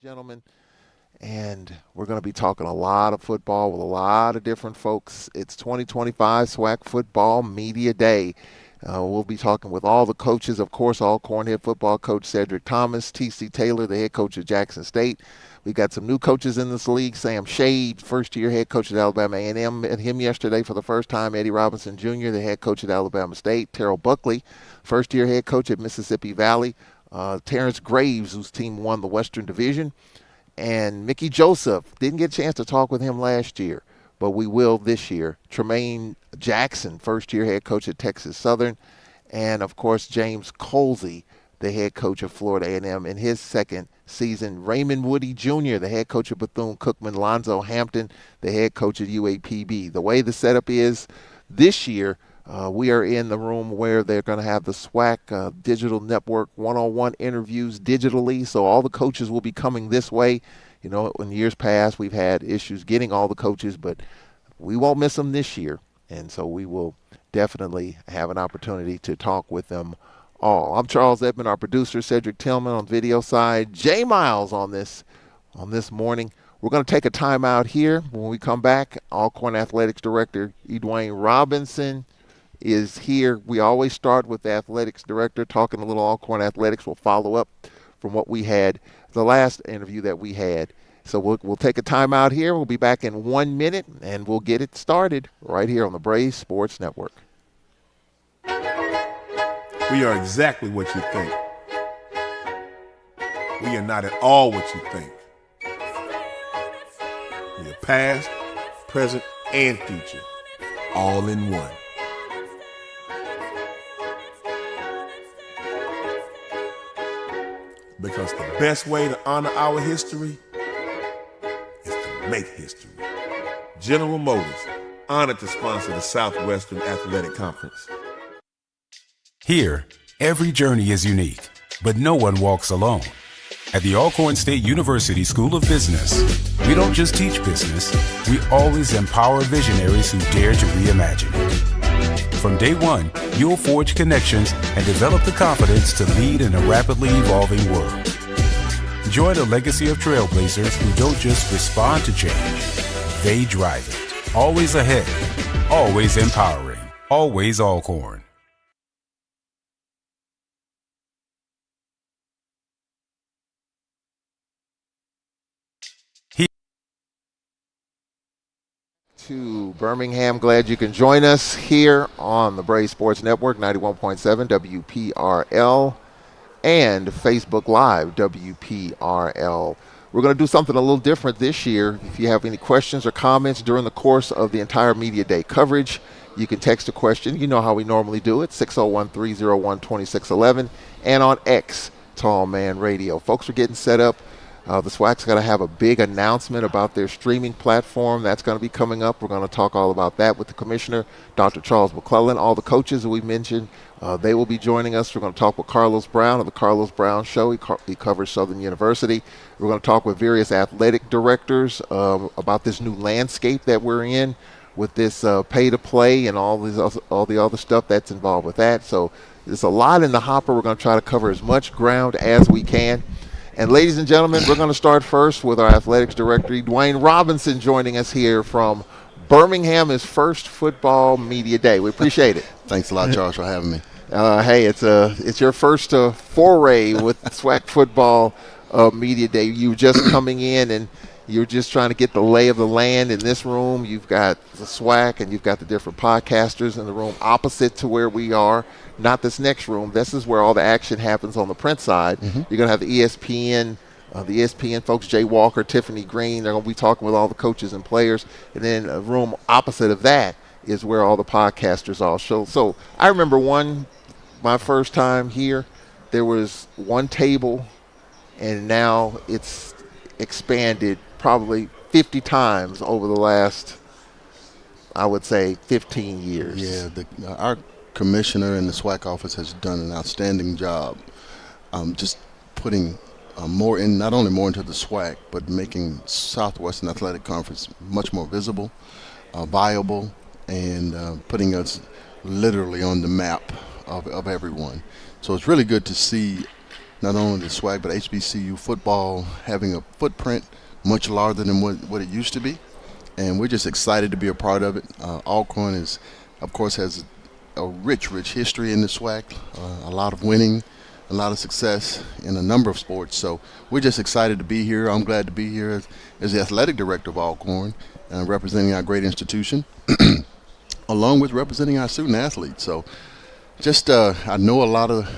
Gentlemen, and we're going to be talking a lot of football with a lot of different folks. It's 2025 SWAC Football Media Day. We'll be talking with all the coaches, of course, Alcorn head football coach Cedric Thomas, T.C. Taylor, the head coach of Jackson State. We've got some new coaches in this league. Sam Shade, first-year head coach at Alabama A&M, met him yesterday for the first time. Eddie Robinson Jr., the head coach at Alabama State. Terrell Buckley, first-year head coach at Mississippi Valley. Terrence Graves, whose team won the Western Division. And Mickey Joseph, didn't get a chance to talk with him last year, but we will this year. Tremaine Jackson, first-year head coach at Texas Southern. And, of course, James Colsey, the head coach of Florida A&M in his second season. Raymond Woody Jr., the head coach of Bethune-Cookman. Lonzo Hampton, the head coach at UAPB. The way the setup is this year, we are in the room where they're going to have the SWAC Digital Network one-on-one interviews digitally, so all the coaches will be coming this way. You know, in years past, we've had issues getting all the coaches, but we won't miss them this year, and so we will definitely have an opportunity to talk with them all. I'm Charles Edmond, our producer, Cedric Tillman on video side, Jay Miles on this morning. We're going to take a time out here. When we come back, Alcorn Athletics Director Edwayne Robinson is here. We always start with the athletics director talking a little Alcorn athletics. We'll follow up from what we had, the last interview that we had. So we'll take a time out here. We'll be back in 1 minute, and we'll get it started right here on the Braves Sports Network. We are exactly what you think. We are not at all what you think. We are past, present, and future, all in one. Because the best way to honor our history is to make history. General Motors, honored to sponsor the Southwestern Athletic Conference. Here, every journey is unique, but no one walks alone. At the Alcorn State University School of Business, we don't just teach business, we always empower visionaries who dare to reimagine it. From day one, you'll forge connections and develop the confidence to lead in a rapidly evolving world. Join a legacy of trailblazers who don't just respond to change, they drive it. Always ahead, always empowering, always Alcorn. To Birmingham, glad you can join us here on the Braves Sports Network, 91.7 WPRL, and Facebook Live, WPRL. We're going to do something a little different this year. If you have any questions or comments during the course of the entire Media Day coverage, you can text a question. You know how we normally do it, 601-301-2611, and on X, Tall Man Radio. Folks are getting set up. The SWAC's going to have a big announcement about their streaming platform. That's going to be coming up. We're going to talk all about that with the commissioner, Dr. Charles McClellan. All the coaches that we mentioned, they will be joining us. We're going to talk with Carlos Brown of the Carlos Brown Show. He covers Southern University. We're going to talk with various athletic directors about this new landscape that we're in with this pay-to-play and all the other stuff that's involved with that. So there's a lot in the hopper. We're going to try to cover as much ground as we can. And ladies and gentlemen, we're going to start first with our athletics director, Edwayne Robinson, joining us here from Birmingham, his first football media day. We appreciate it. Thanks a lot, Charles, for having me. Hey, it's your first foray with SWAC football media day. You were just coming in and you're just trying to get the lay of the land in this room. You've got the SWAC and you've got the different podcasters in the room opposite to where we are. Not this next room. This is where all the action happens on the print side. Mm-hmm. You're going to have the ESPN folks, Jay Walker, Tiffany Green. They're going to be talking with all the coaches and players. And then a room opposite of that is where all the podcasters are. So I remember my first time here, there was one table, and now it's expanded probably 50 times over the last, I would say, 15 years. Yeah, our commissioner in the SWAC office has done an outstanding job just putting more in, not only more into the SWAC, but making Southwestern Athletic Conference much more visible, viable, and putting us literally on the map of everyone. So it's really good to see not only the SWAC but HBCU football having a footprint much larger than what it used to be, and we're just excited to be a part of it. Alcorn is, of course, has a rich history in the SWAC, a lot of winning, a lot of success in a number of sports. So we're just excited to be here. I'm glad to be here as the athletic director of Alcorn, representing our great institution, along with representing our student athletes. So just I know a lot of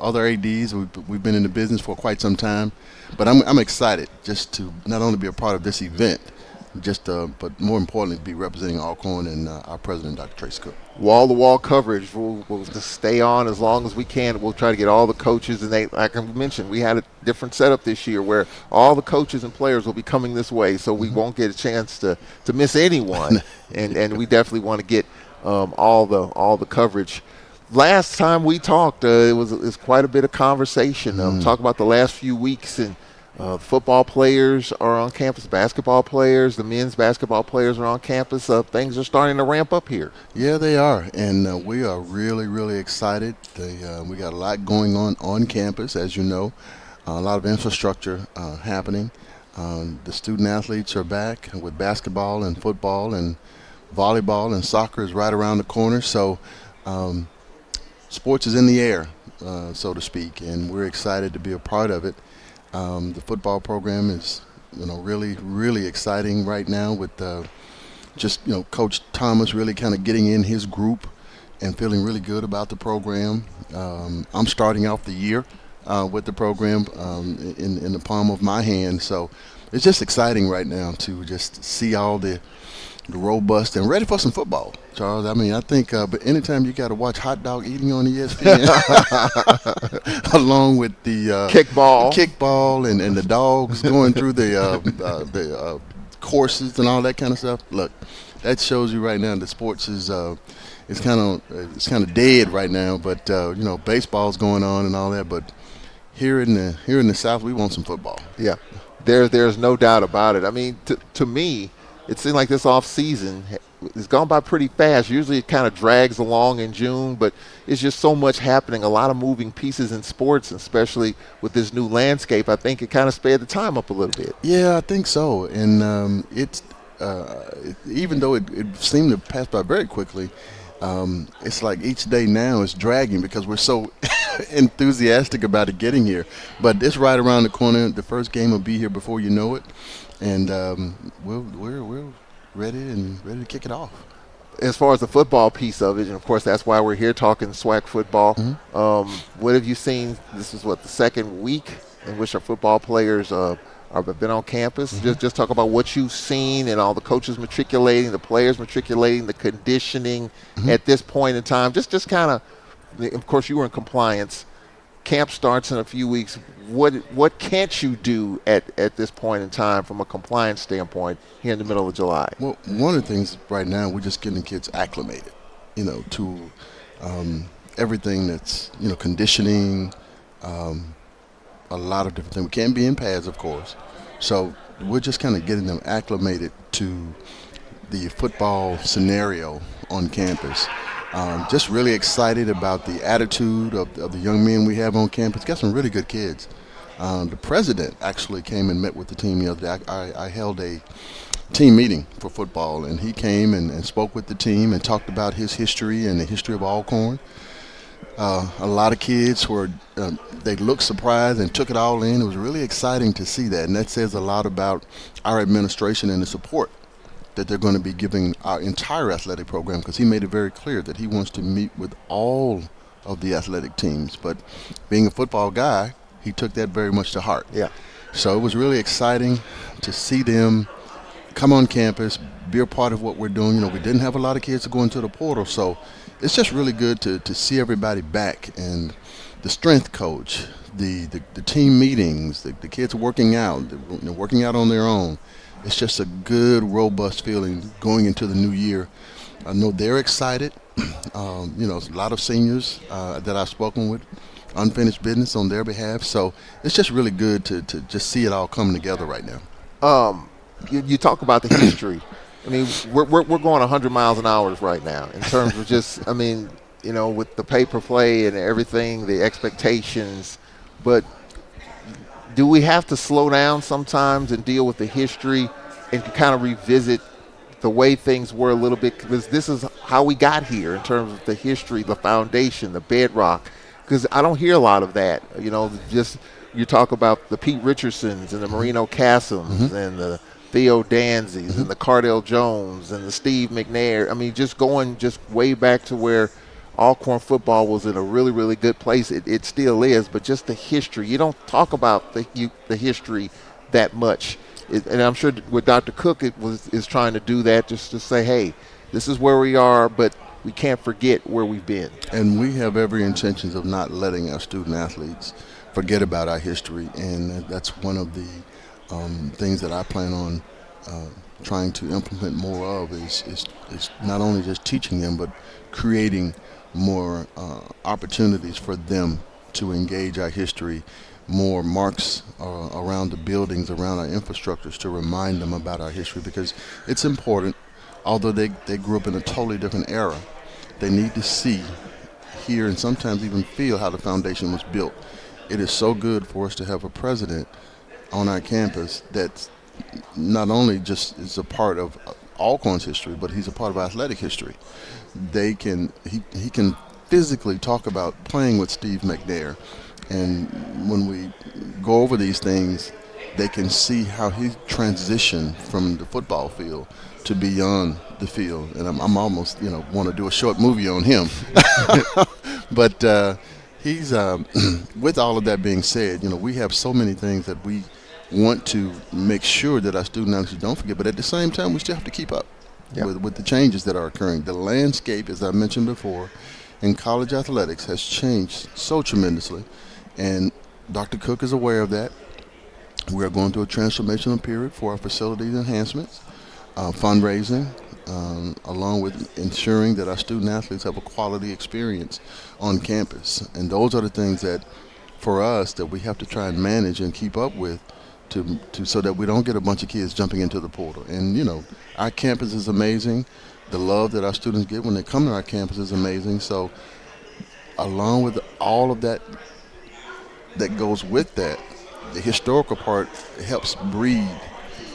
other ADs. We've been in the business for quite some time, but I'm excited just to not only be a part of this event, but more importantly, be representing Alcorn and our president, Dr. Trace Cook. Wall-to-wall coverage. We'll just stay on as long as we can. We'll try to get all the coaches, and like I mentioned, we had a different setup this year where all the coaches and players will be coming this way, so we won't get a chance to miss anyone, and we definitely want to get all the coverage. Last time we talked, it was quite a bit of conversation. Talk about the last few weeks, and football players are on campus, basketball players, the men's basketball players are on campus. Things are starting to ramp up here. Yeah, they are, and we are really excited. We got a lot going on campus, as you know, a lot of infrastructure happening. The student athletes are back with basketball and football and volleyball, and soccer is right around the corner. So sports is in the air, so to speak, and we're excited to be a part of it. The football program is, really exciting right now with Coach Thomas really kind of getting in his group and feeling really good about the program. I'm starting off the year with the program in the palm of my hand, so it's just exciting right now to just see all the robust and ready for some football, Charles. I mean, I think, but anytime you got to watch hot dog eating on ESPN, along with the kickball and the dogs going through the courses and all that kind of stuff. Look, that shows you right now the sports is it's kind of dead right now. But baseball's going on and all that. But here in the South, we want some football. Yeah, there's no doubt about it. I mean, to me, it seemed like this off season has gone by pretty fast. Usually it kind of drags along in June, but it's just so much happening, a lot of moving pieces in sports, especially with this new landscape. I think it kind of sped the time up a little bit. Yeah, I think so. And even though it seemed to pass by very quickly, it's like each day now is dragging because we're so enthusiastic about it getting here. But it's right around the corner. The first game will be here before you know it. And we're ready to kick it off. As far as the football piece of it, and of course that's why we're here talking SWAC football. Mm-hmm. What have you seen? This is the second week in which our football players have been on campus. Mm-hmm. Just talk about what you've seen and all the coaches matriculating, the players matriculating, the conditioning at this point in time. Just kind of course you were in compliance. Camp starts in a few weeks. What can't you do at this point in time from a compliance standpoint here in the middle of July? Well, one of the things right now, we're just getting the kids acclimated, to everything that's, conditioning, a lot of different things. We can't be in pads, of course. So we're just kind of getting them acclimated to the football scenario on campus. Just really excited about the attitude of the young men we have on campus. Got some really good kids. The president actually came and met with the team the other day. I held a team meeting for football, and he came and spoke with the team and talked about his history and the history of Alcorn. A lot of kids they looked surprised and took it all in. It was really exciting to see that, and that says a lot about our administration and the support that they're going to be giving our entire athletic program, because he made it very clear that he wants to meet with all of the athletic teams. But being a football guy, he took that very much to heart. Yeah. So it was really exciting to see them come on campus, be a part of what we're doing. We didn't have a lot of kids to go into the portal, so it's just really good to see everybody back. And the strength coach, the team meetings, the kids working out, they're working out on their own. It's just a good, robust feeling going into the new year. I know they're excited. A lot of seniors that I've spoken with, unfinished business on their behalf. So it's just really good to just see it all coming together right now. You talk about the history. I mean, we're going 100 miles an hour right now in terms of just, with the pay-per-play and everything, the expectations. but do we have to slow down sometimes and deal with the history and kind of revisit the way things were a little bit, because this is how we got here in terms of the history, the foundation, the bedrock. Because I don't hear a lot of that. Just you talk about the Pete Richardsons and the Marino Cassams and the Theo Danzis and the Cardell Jones and the Steve McNair. I mean, just going just way back to where Alcorn football was in a really, really good place. It still is, but just the history. You don't talk about the history that much. And I'm sure with Dr. Cook is trying to do that, just to say, hey, this is where we are, but we can't forget where we've been. And we have every intentions of not letting our student athletes forget about our history, and that's one of the things that I plan on trying to implement more of is not only just teaching them, but creating more opportunities for them to engage our history, more marks around the buildings, around our infrastructures, to remind them about our history, because it's important. Although they grew up in a totally different era, they need to see, hear, and sometimes even feel how the foundation was built. It is so good for us to have a president on our campus that not only just is a part of Alcorn's history, but he's a part of athletic history. He can physically talk about playing with Steve McNair, and when we go over these things, they can see how he transitioned from the football field to beyond the field. And I'm almost, want to do a short movie on him. But he's, with all of that being said, we have so many things that we want to make sure that our student athletes don't forget. But at the same time, we still have to keep up with the changes that are occurring. The landscape, as I mentioned before, in college athletics has changed so tremendously. And Dr. Cook is aware of that. We're going through a transformational period for our facilities enhancements, fundraising, along with ensuring that our student athletes have a quality experience on campus. And those are the things that, for us, that we have to try and manage and keep up with to so that we don't get a bunch of kids jumping into the portal. And, our campus is amazing. The love that our students get when they come to our campus is amazing. So along with all of that goes with that, the historical part helps breed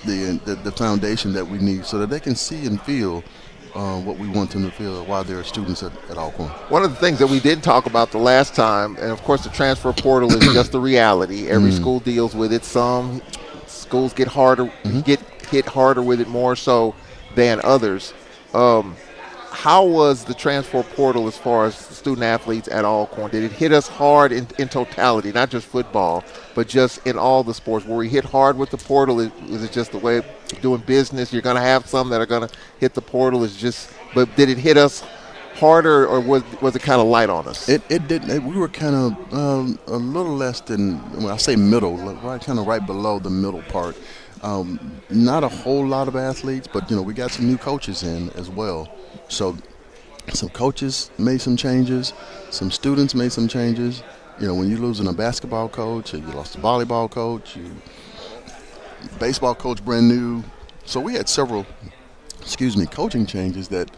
the foundation that we need so that they can see and feel what we want them to feel while they're students at Alcorn. One of the things that we did talk about the last time, and of course the transfer portal is just a reality. Every school deals with it. Some schools get hit harder with it more so than others. How was the transfer portal as far as student athletes at Alcorn? Did it hit us hard in totality, not just football, but just in all the sports? Were we hit hard with the portal? Was it just the way of doing business? You're going to have some that are going to hit the portal. But did it hit us harder, or was it kind of light on us? It didn't. We were kind of a little less than, I say middle, kind of right below the middle part. Not a whole lot of athletes, but we got some new coaches in as well. So some coaches made some changes, some students made some changes. When you're losing a basketball coach, or you lost a volleyball coach, baseball coach brand new. So we had several, coaching changes that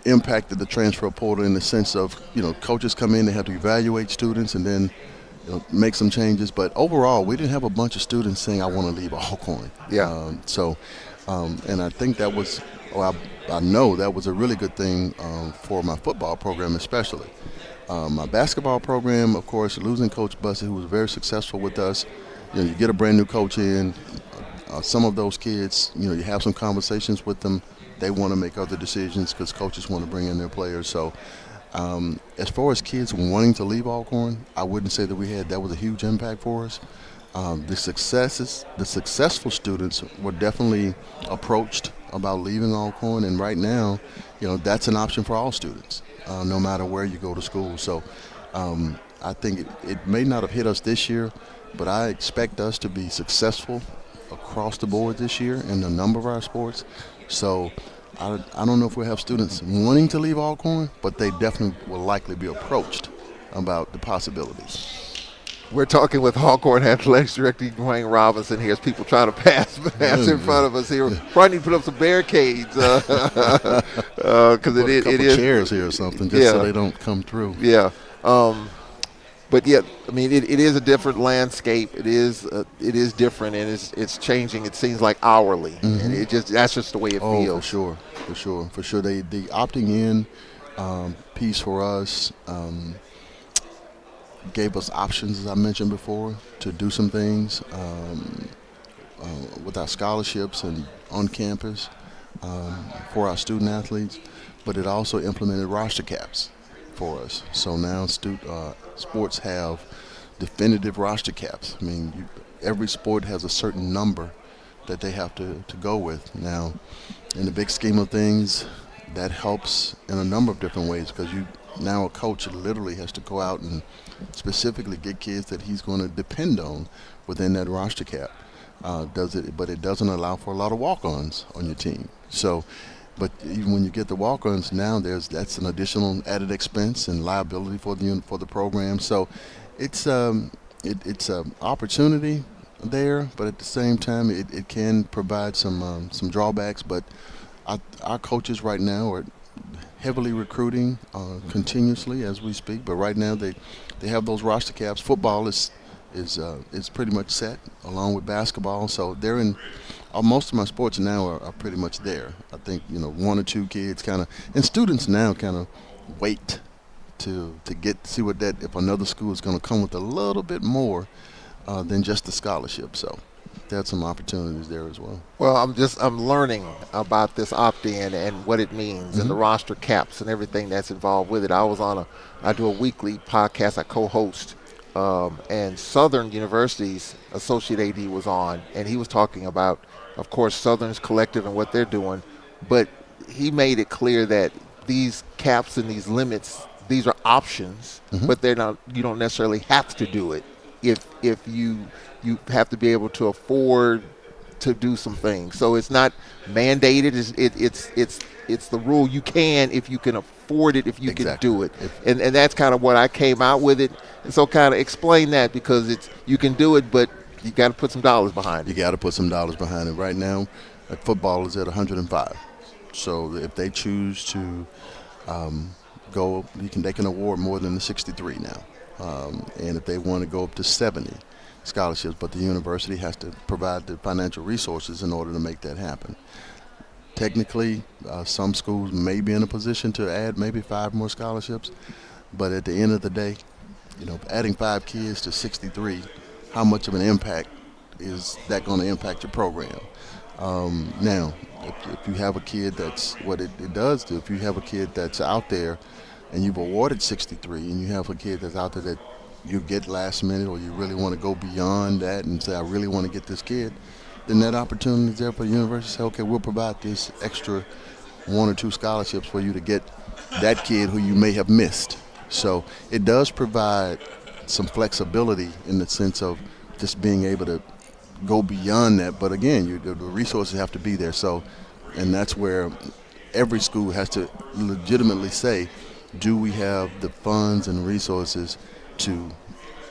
impacted the transfer portal in the sense of, coaches come in, they have to evaluate students and then make some changes. But overall, we didn't have a bunch of students saying, I want to leave Alcorn. Yeah. And I think that was, I know that was a really good thing for my football program especially. My basketball program, of course, losing Coach Bussey, who was very successful with us. You get a brand new coach in. Some of those kids, you have some conversations with them. They want to make other decisions because coaches want to bring in their players. So as far as kids wanting to leave Alcorn, I wouldn't say that was a huge impact for us. The successful students were definitely approached about leaving Alcorn, and right now, that's an option for all students, no matter where you go to school. So I think it may not have hit us this year, but I expect us to be successful across the board this year in a number of our sports. So I don't know if we'll have students wanting to leave Alcorn, but they definitely will likely be approached about the possibilities. We're talking with Alcorn Athletics Director Dwayne Robinson here as people try to pass in front of us here. Probably need to put up some barricades because it is chairs here or something just so they don't come through. Yeah. But yeah, I mean, it is a different landscape. It is different, and it's changing. It seems like hourly, and that's just the way it Oh, for feels. sure, for sure, for sure. The opting in piece for us gave us options, as I mentioned before, to do some things with our scholarships and on campus for our student athletes. But it also implemented roster caps for us. So now sports have definitive roster caps. I mean, every sport has a certain number that they have to go with. Now, in the big scheme of things, that helps in a number of different ways because now a coach literally has to go out and specifically get kids that he's going to depend on within that roster cap. But it doesn't allow for a lot of walk-ons on your team. So, but even when you get the walk-ons now, that's an additional added expense and liability for the program. So, it's it's an opportunity there, but at the same time, it can provide some drawbacks. But our coaches right now are heavily recruiting continuously as we speak. But right now, they have those roster caps. Football is pretty much set along with basketball. So they're in most of my sports now are pretty much there. I think one or two kids kind of and students now kind of wait to see what that if another school is going to come with a little bit more than just the scholarship. So there's some opportunities there as well. Well, I'm learning about this opt-in and what it means and the roster caps and everything that's involved with it. I do a weekly podcast I co-host, and Southern University's associate AD was on, and he was talking about, of course, Southern's collective and what they're doing, but he made it clear that these caps and these limits, these are options, but they're not. You don't necessarily have to do it if you have to be able to afford to do some things. So it's not mandated. It's the rule. You can if you can afford it, if you can do it. And that's kind of what I came out with it. And so kind of explain that because you can do it, but you got to put some dollars behind it. You got to put some dollars behind it. Right now, football is at 105. So if they choose to go, they can award more than the 63 now. And if they want to go up to 70 scholarships, but the university has to provide the financial resources in order to make that happen. Technically, some schools may be in a position to add maybe 5 more scholarships, but at the end of the day, adding 5 kids to 63, how much of an impact is that going to impact your program? Now, if you have a kid that's what it does do, if you have a kid that's out there and you've awarded 63 and you have a kid that's out there that you get last minute or you really want to go beyond that and say, I really want to get this kid, then that opportunity is there for the university to say, okay, we'll provide this extra 1 or 2 scholarships for you to get that kid who you may have missed. So it does provide some flexibility in the sense of just being able to go beyond that. But again, the resources have to be there. So, and that's where every school has to legitimately say, do we have the funds and resources to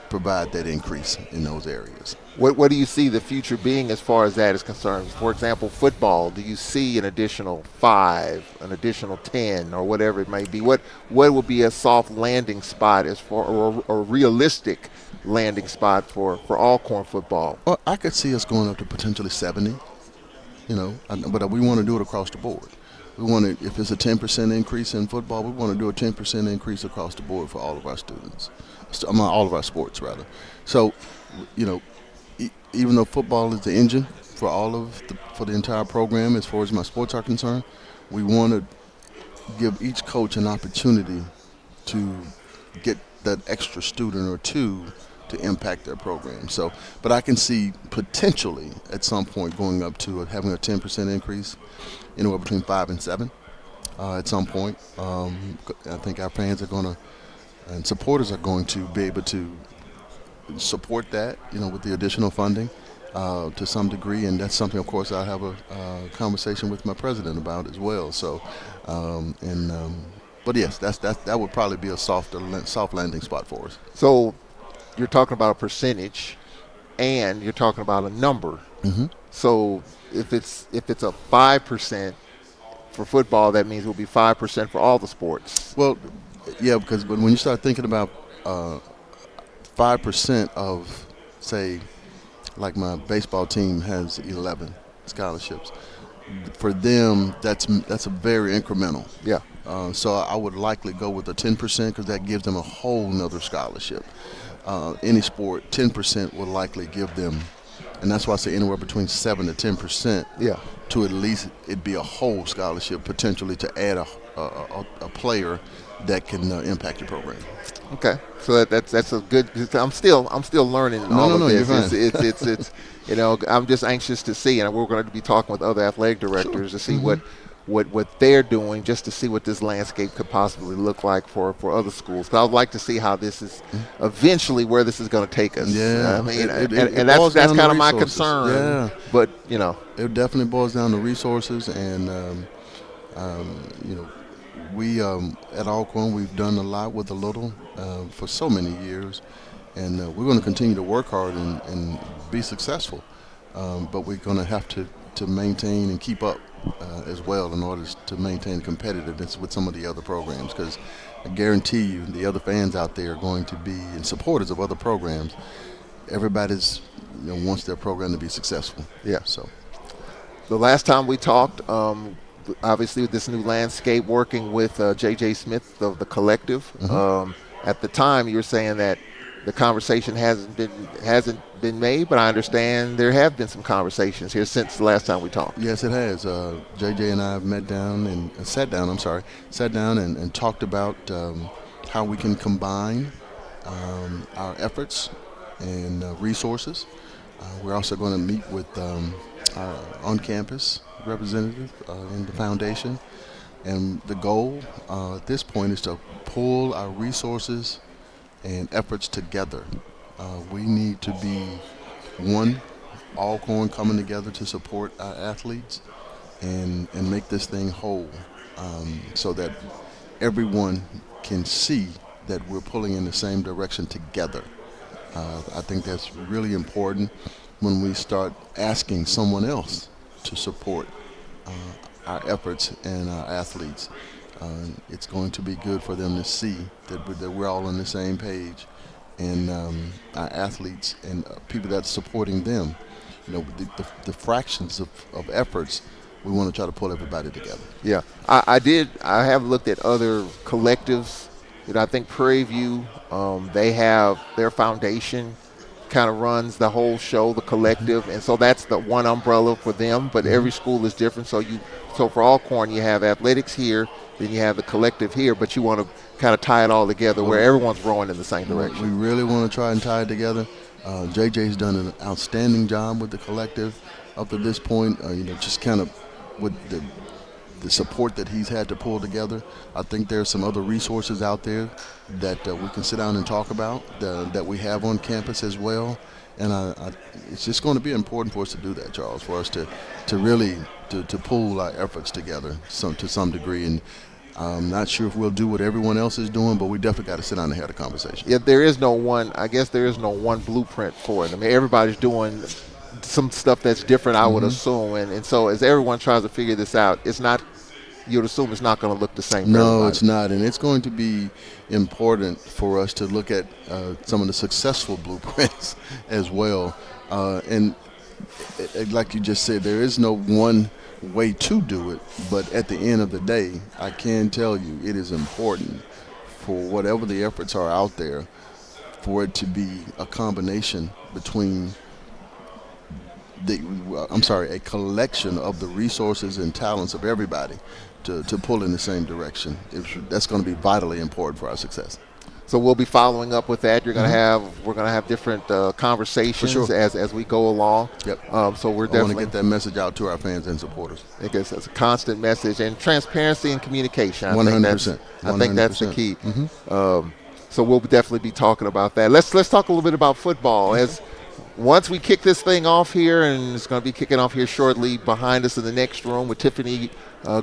provide that increase in those areas? What do you see the future being as far as that is concerned? For example, football, do you see an additional 5, an additional 10, or whatever it may be? What would be a soft landing spot or a realistic landing spot for Alcorn football? Well, I could see us going up to potentially 70, but we want to do it across the board. We want to, if it's a 10% increase in football, we want to do a 10% increase across the board for all of our students, all of our sports rather. So, even though football is the engine for the entire program, as far as my sports are concerned, we want to give each coach an opportunity to get that extra student or 2 to impact their program. So, but I can see potentially at some point going up to having a 10% increase, anywhere between 5 and 7 at some point. I think our fans are going to, and supporters are going to be able to support that, with the additional funding to some degree, and that's something, of course, I'll have a conversation with my president about as well. So, but yes, that would probably be a soft landing spot for us. So, you're talking about a percentage, and you're talking about a number. So, if it's a 5% for football, that means it will be 5% for all the sports. Well, yeah, because when you start thinking about 5% of, say, like my baseball team has 11 scholarships. For them, that's a very incremental. Yeah. So I would likely go with the 10% because that gives them a whole nother scholarship. Any sport, 10% will likely give them, and that's why I say anywhere between 7 to 10%. Yeah. To at least it be a whole scholarship potentially to add a player that can impact your program. Okay, so that's a good. I'm still learning all of No, this. you're fine. It's I'm just anxious to see, and we're going to be talking with other athletic directors to see what they're doing, just to see what this landscape could possibly look like for other schools. 'Cause I would like to see how this is eventually where this is going to take us. Yeah, I mean, it that's boils down to kind of my resources. concern. Yeah. But It definitely boils down to resources, and we at Alcorn we've done a lot with a little for so many years, and we're going to continue to work hard and be successful. But we're going to have to maintain and keep up as well in order to maintain competitiveness with some of the other programs. Because I guarantee you, the other fans out there are going to be and supporters of other programs. Everybody's wants their program to be successful. Yeah. So. The last time we talked, obviously with this new landscape, working with J.J. Smith of the Collective. At the time, you were saying that the conversation hasn't been made, but I understand there have been some conversations here since the last time we talked. Yes, it has. J.J. and I have sat down and talked about how we can combine our efforts and resources. We're also going to meet with our on-campus representative in the foundation. And the goal at this point is to pull our resources and efforts together. We need to be one, Alcorn coming together to support our athletes and make this thing whole so that everyone can see that we're pulling in the same direction together. I think that's really important when we start asking someone else to support our efforts and our athletes. It's going to be good for them to see that we're all on the same page, and our athletes and people that's supporting them, the fractions of efforts, we want to try to pull everybody together. Yeah, I have looked at other collectives. I think Prairie View, they have their foundation kind of runs the whole show, the collective, and so that's the one umbrella for them, but every school is different. So for Alcorn, you have athletics here, then you have the collective here, but you want to kind of tie it all together where everyone's rowing in the same direction. We really want to try and tie it together. JJ's done an outstanding job with the collective up to this point, just kind of with the support that he's had to pull together. I think there's some other resources out there that we can sit down and talk about that we have on campus as well. And it's just going to be important for us to do that, Charles, for us to really to pull our efforts together to some degree. And I'm not sure if we'll do what everyone else is doing, but we definitely got to sit down and have a conversation. Yeah, there is no one blueprint for it. I mean, everybody's doing some stuff that's different, I would assume. And so as everyone tries to figure this out, you'd assume it's not going to look the same for No, everybody. it's not. And it's going to be important for us to look at some of the successful blueprints as well. And like you just said, there is no one way to do it. But at the end of the day, I can tell you it is important for whatever the efforts are out there for it to be a combination between a collection of the resources and talents of everybody to pull in the same direction. That's going to be vitally important for our success. So we'll be following up with that. We're going to have different conversations as we go along. Yep. So we're I want definitely to get that message out to our fans and supporters. I guess that's a constant message, and transparency and communication. 100%. I think that's the key. So we'll definitely be talking about that. Let's talk a little bit about football. As once we kick this thing off here, and it's going to be kicking off here shortly behind us in the next room with Tiffany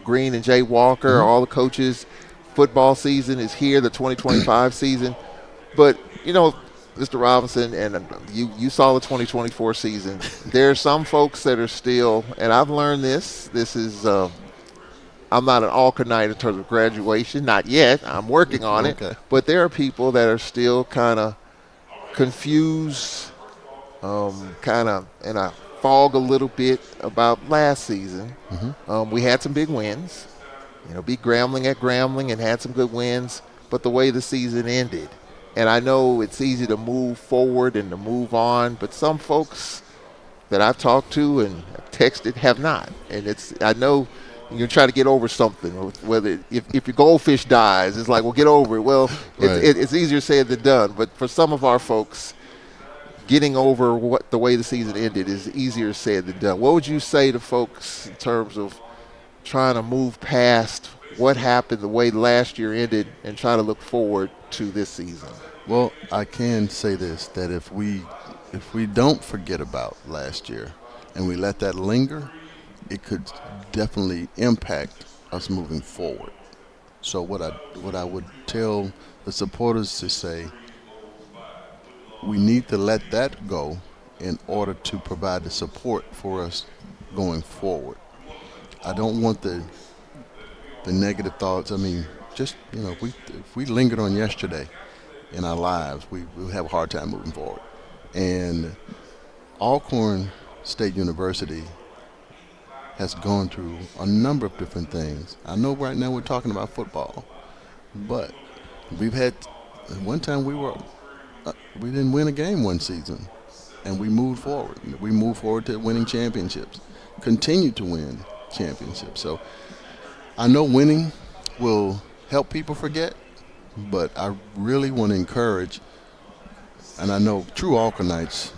Green and Jay Walker, all the coaches. Football season is here, the 2025 season. But, Mr. Robinson, and you saw the 2024 season. There are some folks that are still, and I've learned this is, I'm not an Alcorn Knight in terms of graduation, not yet. I'm working on it. But there are people that are still kind of confused, kind of in a fog a little bit about last season. We had some big wins, beat Grambling at Grambling and had some good wins, but the way the season ended. And I know it's easy to move forward and to move on, but some folks that I've talked to and texted have not. And I know you're trying to get over something, whether if your goldfish dies, it's like, well, get over it. Well, Right. it's easier said than done. But for some of our folks, getting over the way the season ended is easier said than done. What would you say to folks in terms of trying to move past what happened, the way last year ended, and try to look forward to this season? Well, I can say this, that if we don't forget about last year and we let that linger, it could definitely impact us moving forward. So what I would tell the supporters to say, we need to let that go in order to provide the support for us going forward. I don't want the negative thoughts. I mean, just if we lingered on yesterday in our lives, we would have a hard time moving forward. And Alcorn State University has gone through a number of different things. I know right now we're talking about football, but we've had one time we didn't win a game one season, and we moved forward. We moved forward to winning championships, continued to win championships. So I know winning will help people forget, but I really want to encourage, and I know true Alcornites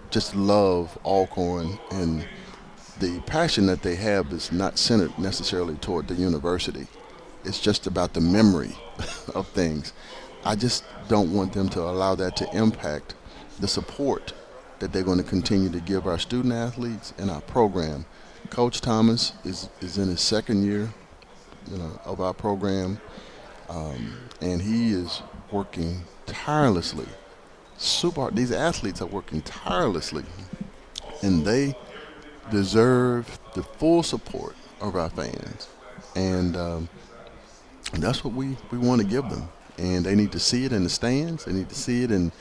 just love Alcorn, and the passion that they have is not centered necessarily toward the university. It's just about the memory of things. I just don't want them to allow that to impact the support that they're going to continue to give our student athletes and our program. Coach Thomas is in his second year, of our program, and he is working tirelessly. These athletes are working tirelessly, and they deserve the full support of our fans, and that's what we want to give them. And they need to see it in the stands. They need to see it in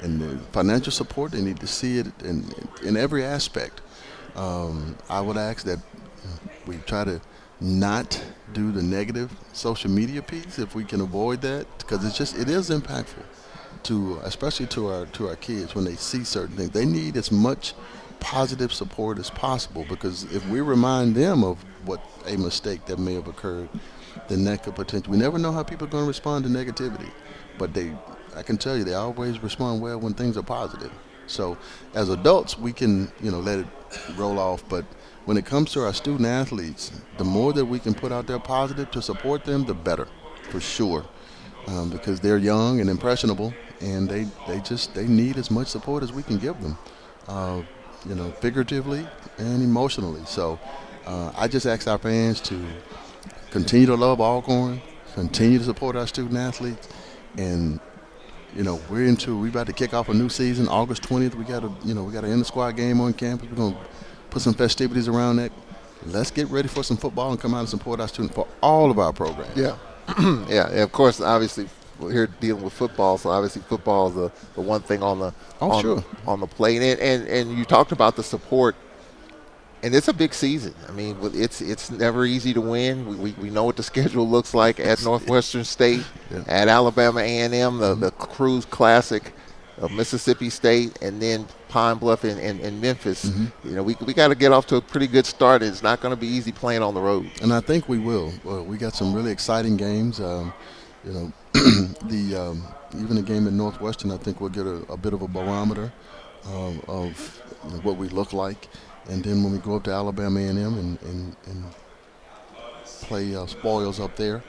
the financial support. They need to see it in every aspect. I would ask that we try to not do the negative social media piece if we can avoid that, because it is impactful especially to our kids when they see certain things. They need as much positive support as possible, because if we remind them of what a mistake that may have occurred, then that could potentially. We never know how people are going to respond to negativity, but I can tell you, they always respond well when things are positive. So as adults, we can let it roll off, but when it comes to our student athletes, the more that we can put out there positive to support them, the better, for sure, because they're young and impressionable, and they need as much support as we can give them, figuratively and emotionally. So I just ask our fans to continue to love Alcorn, continue to support our student athletes, and we're about to kick off a new season. August 20th, we got an inter-squad game on campus. We're gonna put some festivities around that. Let's get ready for some football and come out and support our students for all of our programs. Yeah, yeah. And of course, obviously, we're here dealing with football, so obviously football is the one thing on the on the plate. And you talked about the support. And it's a big season. I mean, it's never easy to win. We know what the schedule looks like at Northwestern State, at Alabama A&M, the Cruise Classic of Mississippi State, and then Pine Bluff and Memphis. We got to get off to a pretty good start. It's not going to be easy playing on the road. And I think we will. We got some really exciting games. Even the game at Northwestern, I think we'll get a bit of a barometer of what we look like. And then when we go up to Alabama A&M and play spoils up there,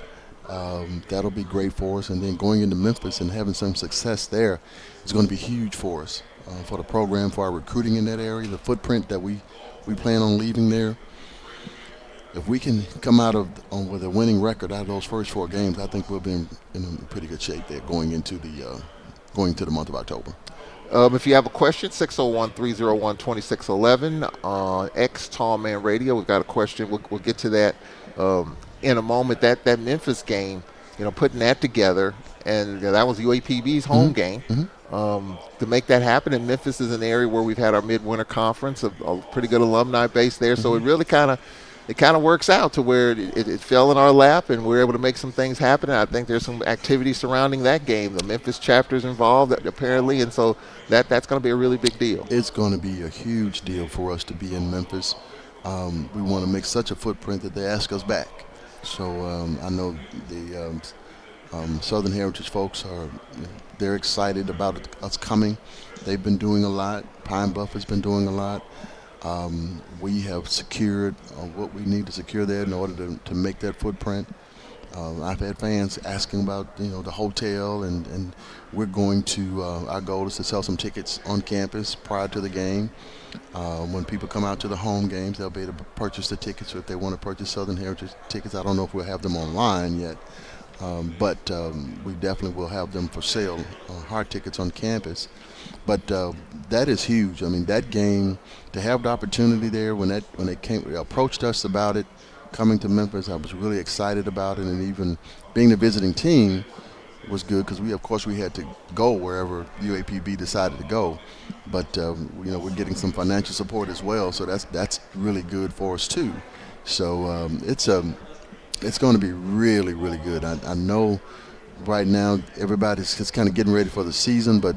that'll be great for us. And then going into Memphis and having some success there is going to be huge for us, for the program, for our recruiting in that area, the footprint that we plan on leaving there. If we can come out with a winning record out of those first 4 games, I think we'll be in pretty good shape there going into the month of October. If you have a question, 601-301-2611 on X Tallman Radio. We've got a question. We'll get to that in a moment. That Memphis game, putting that together, and that was UAPB's home game. To make that happen, and Memphis is an area where we've had our midwinter conference, a pretty good alumni base there. So it really kind of works out to where it fell in our lap, and we're able to make some things happen. And I think there's some activity surrounding that game. The Memphis chapter's involved apparently, and so that's going to be a really big deal. It's going to be a huge deal for us to be in Memphis. We want to make such a footprint that they ask us back. So I know the Southern Heritage folks they're excited about us coming. They've been doing a lot. Pine Bluff has been doing a lot. We have secured what we need to secure there in order to make that footprint. I've had fans asking about the hotel, and we're going to our goal is to sell some tickets on campus prior to the game. When people come out to the home games, they'll be able to purchase the tickets, or if they want to purchase Southern Heritage tickets. I don't know if we'll have them online yet, but we definitely will have them for sale, hard tickets on campus. But that is huge. I mean, that game, to have the opportunity there when they approached us about it, coming to Memphis, I was really excited about it, and even being the visiting team was good because we had to go wherever UAPB decided to go, but we're getting some financial support as well, so that's really good for us too. So it's going to be really, really good. I know right now everybody's just kind of getting ready for the season, but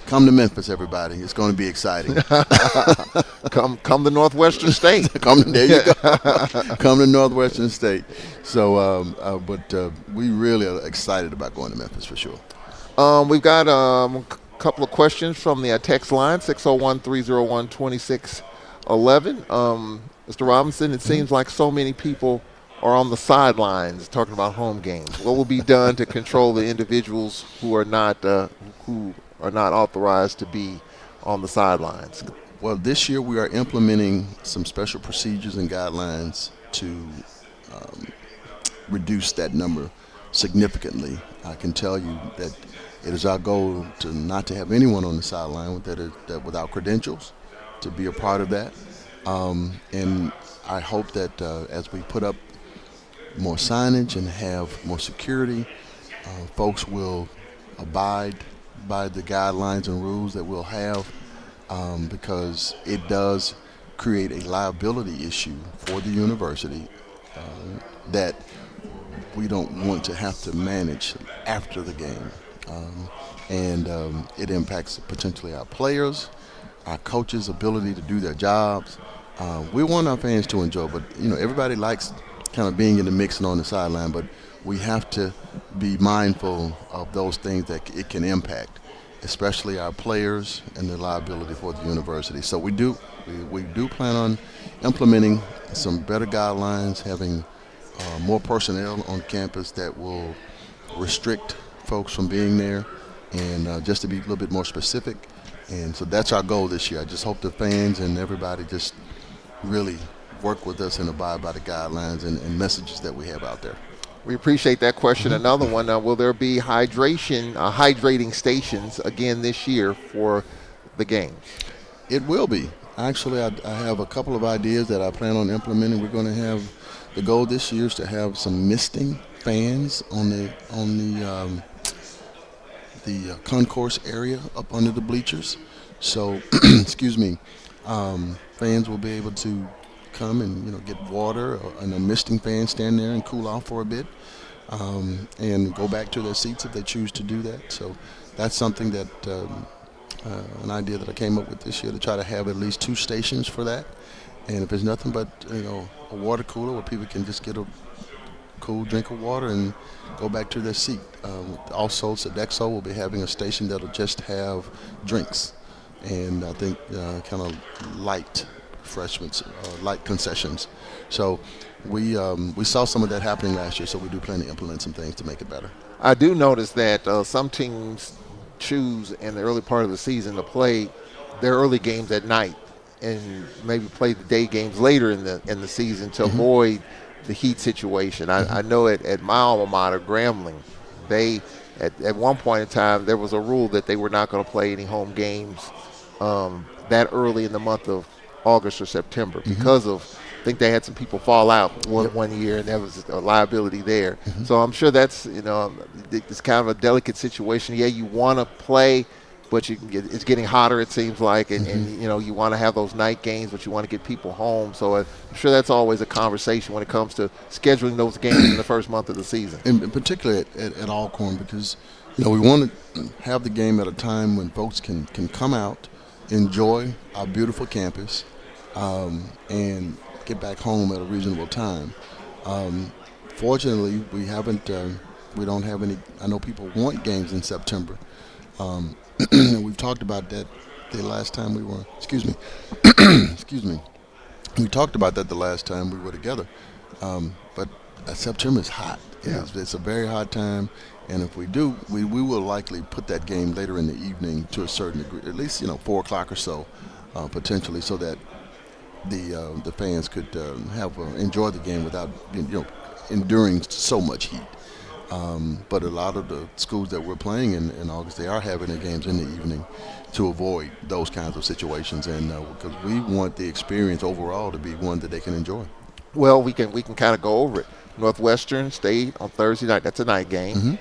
come to Memphis, everybody. It's going to be exciting. Come to Northwestern State. There you go. Come to Northwestern State. So, but we really are excited about going to Memphis for sure. We've got a couple of questions from the text line, 601-301-2611. Mr. Robinson, it seems like so many people are on the sidelines talking about home games. What will be done to control the individuals who are not authorized to be on the sidelines? Well, this year we are implementing some special procedures and guidelines to reduce that number significantly. I can tell you that it is our goal to not to have anyone on the sideline that without credentials to be a part of that. And I hope that as we put up more signage and have more security, folks will abide by the guidelines and rules that we'll have, because it does create a liability issue for the university that we don't want to have to manage after the game. And it impacts potentially our players, our coaches' ability to do their jobs. We want our fans to enjoy, but everybody likes kind of being in the mix and on the sideline, but we have to be mindful of those things that it can impact, especially our players and the liability for the university. So we do plan on implementing some better guidelines, having more personnel on campus that will restrict folks from being there, and just to be a little bit more specific. And so that's our goal this year. I just hope the fans and everybody just really work with us and abide by the guidelines and messages that we have out there. We appreciate that question. Another one, will there be hydrating stations again this year for the games? It will be. Actually, I have a couple of ideas that I plan on implementing. We're going to have, the goal this year is to have some misting fans on the concourse area up under the bleachers. So, excuse me, fans will be able to come and get water and a misting fan, stand there and cool off for a bit, and go back to their seats if they choose to do that. So that's something that an idea that I came up with this year, to try to have at least 2 stations for that. And if there's nothing but a water cooler where people can just get a cool drink of water and go back to their seat. Also, Sodexo will be having a station that'll just have drinks, and I think kind of light refreshments, light concessions. So we saw some of that happening last year, so we do plan to implement some things to make it better. I do notice that some teams choose in the early part of the season to play their early games at night and maybe play the day games later in the season to avoid the heat situation. I know at my alma mater, Grambling, they at one point in time there was a rule that they were not going to play any home games that early in the month of August or September because of think they had some people fall out Yep. one year, and there was a liability there. Mm-hmm. So I'm sure that's it's kind of a delicate situation. Yeah, you want to play, but it's getting hotter, it seems like, and you want to have those night games, but you want to get people home. So I'm sure that's always a conversation when it comes to scheduling those games in the first month of the season. And particularly at Alcorn, because we want to have the game at a time when folks can come out, enjoy our beautiful campus, and get back home at a reasonable time. Fortunately, we don't have any. I know people want games in September. We've talked about that the last time we were. Excuse me. Excuse me. We talked about that the last time we were together. But September is hot. Yeah. It's a very hot time, and if we do, we will likely put that game later in the evening to a certain degree, at least 4 o'clock or so, potentially, so that the fans could enjoy the game without enduring so much heat. But a lot of the schools that we're playing in August, they are having their games in the evening to avoid those kinds of situations, and because we want the experience overall to be one that they can enjoy. Well, we can kind of go over it. Northwestern State on Thursday night. That's a night game.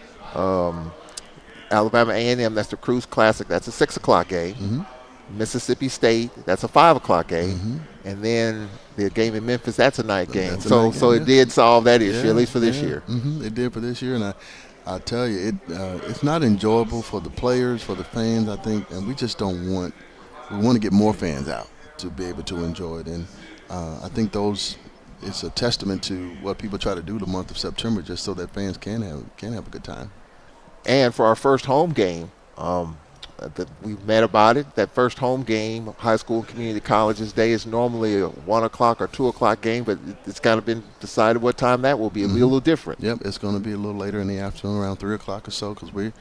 Alabama A&M. That's the Cruise Classic. That's a 6 o'clock game. Mississippi State. That's a 5 o'clock game. And then the game in Memphis. That's a night game. That's a So night game, so it yeah. did solve that issue, at least for this Yeah. year. It did for this year, and I tell you, it's not enjoyable for the players, for the fans, I think, and we just don't want. We want to get more fans out to be able to enjoy it, and I think it's a testament to what people try to do the month of September, just so that fans can have a good time. And for our first home game, that we met about it. That first home game, high school and community colleges day, is normally a 1 o'clock or 2 o'clock game, but it's kind of been decided what time that will be. It'll be a little different. Yep, it's going to be a little later in the afternoon, around 3 o'clock or so, because we're